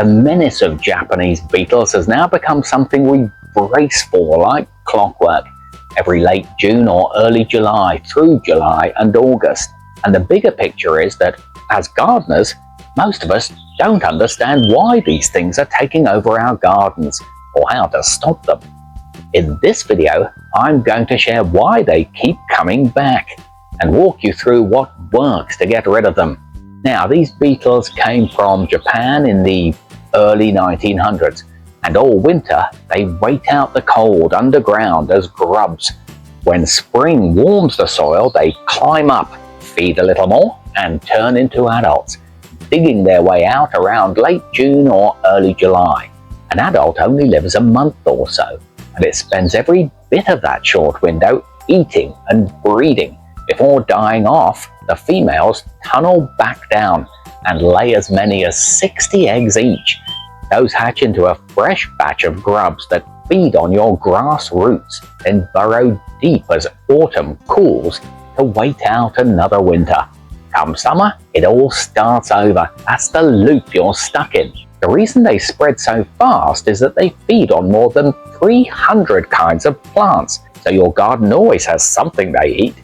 The menace of Japanese beetles has now become something we brace for like clockwork, every late June or early July through July and August. And the bigger picture is that, as gardeners, most of us don't understand why these things are taking over our gardens or how to stop them. In this video, I'm going to share why they keep coming back and walk you through what works to get rid of them. Now, these beetles came from Japan in the early 1900s, and all winter they wait out the cold underground as grubs. When spring warms the soil, they climb up, feed a little more, and turn into adults, digging their way out around late June or early July. An adult only lives a month or so, and it spends every bit of that short window eating and breeding. Before dying off, the females tunnel back down and lay as many as 60 eggs each. Those hatch into a fresh batch of grubs that feed on your grass roots, then burrow deep as autumn cools to wait out another winter. Come summer, it all starts over. That's the loop you're stuck in. The reason they spread so fast is that they feed on more than 300 kinds of plants, so your garden always has something they eat.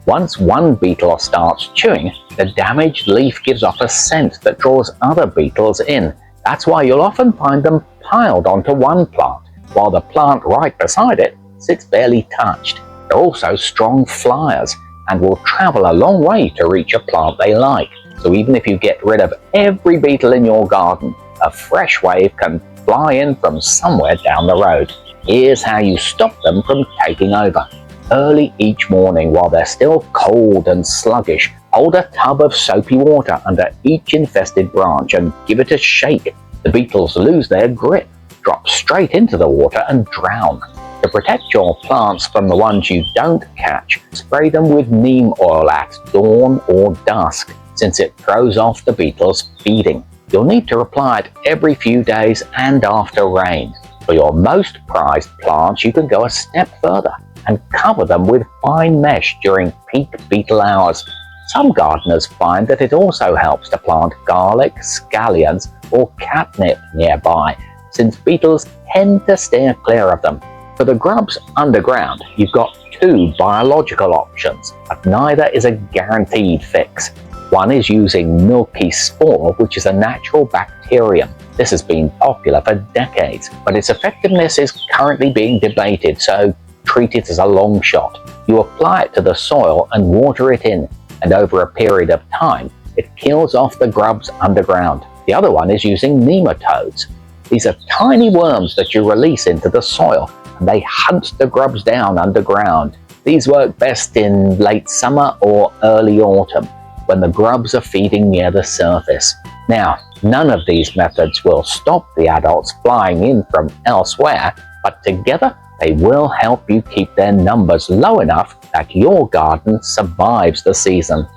Once one beetle starts chewing, the damaged leaf gives off a scent that draws other beetles in. That's why you'll often find them piled onto one plant, while the plant right beside it sits barely touched. They're also strong flyers and will travel a long way to reach a plant they like. So even if you get rid of every beetle in your garden, a fresh wave can fly in from somewhere down the road. Here's how you stop them from taking over. Early each morning, while they're still cold and sluggish, hold a tub of soapy water under each infested branch and give it a shake. The beetles lose their grip, drop straight into the water and drown. To protect your plants from the ones you don't catch, spray them with neem oil at dawn or dusk, since it throws off the beetles feeding. You'll need to apply it every few days and after rain. For your most prized plants, you can go a step further and cover them with fine mesh during peak beetle hours. Some gardeners find that it also helps to plant garlic, scallions, or catnip nearby, since beetles tend to steer clear of them. For the grubs underground, you've got two biological options, but neither is a guaranteed fix. One is using milky spore, which is a natural bacterium. This has been popular for decades, but its effectiveness is currently being debated, so treat it as a long shot. You apply it to the soil and water it in, and over a period of time, it kills off the grubs underground. The other one is using nematodes. These are tiny worms that you release into the soil, and they hunt the grubs down underground. These work best in late summer or early autumn, when the grubs are feeding near the surface. Now, none of these methods will stop the adults flying in from elsewhere, but together they will help you keep their numbers low enough that your garden survives the season.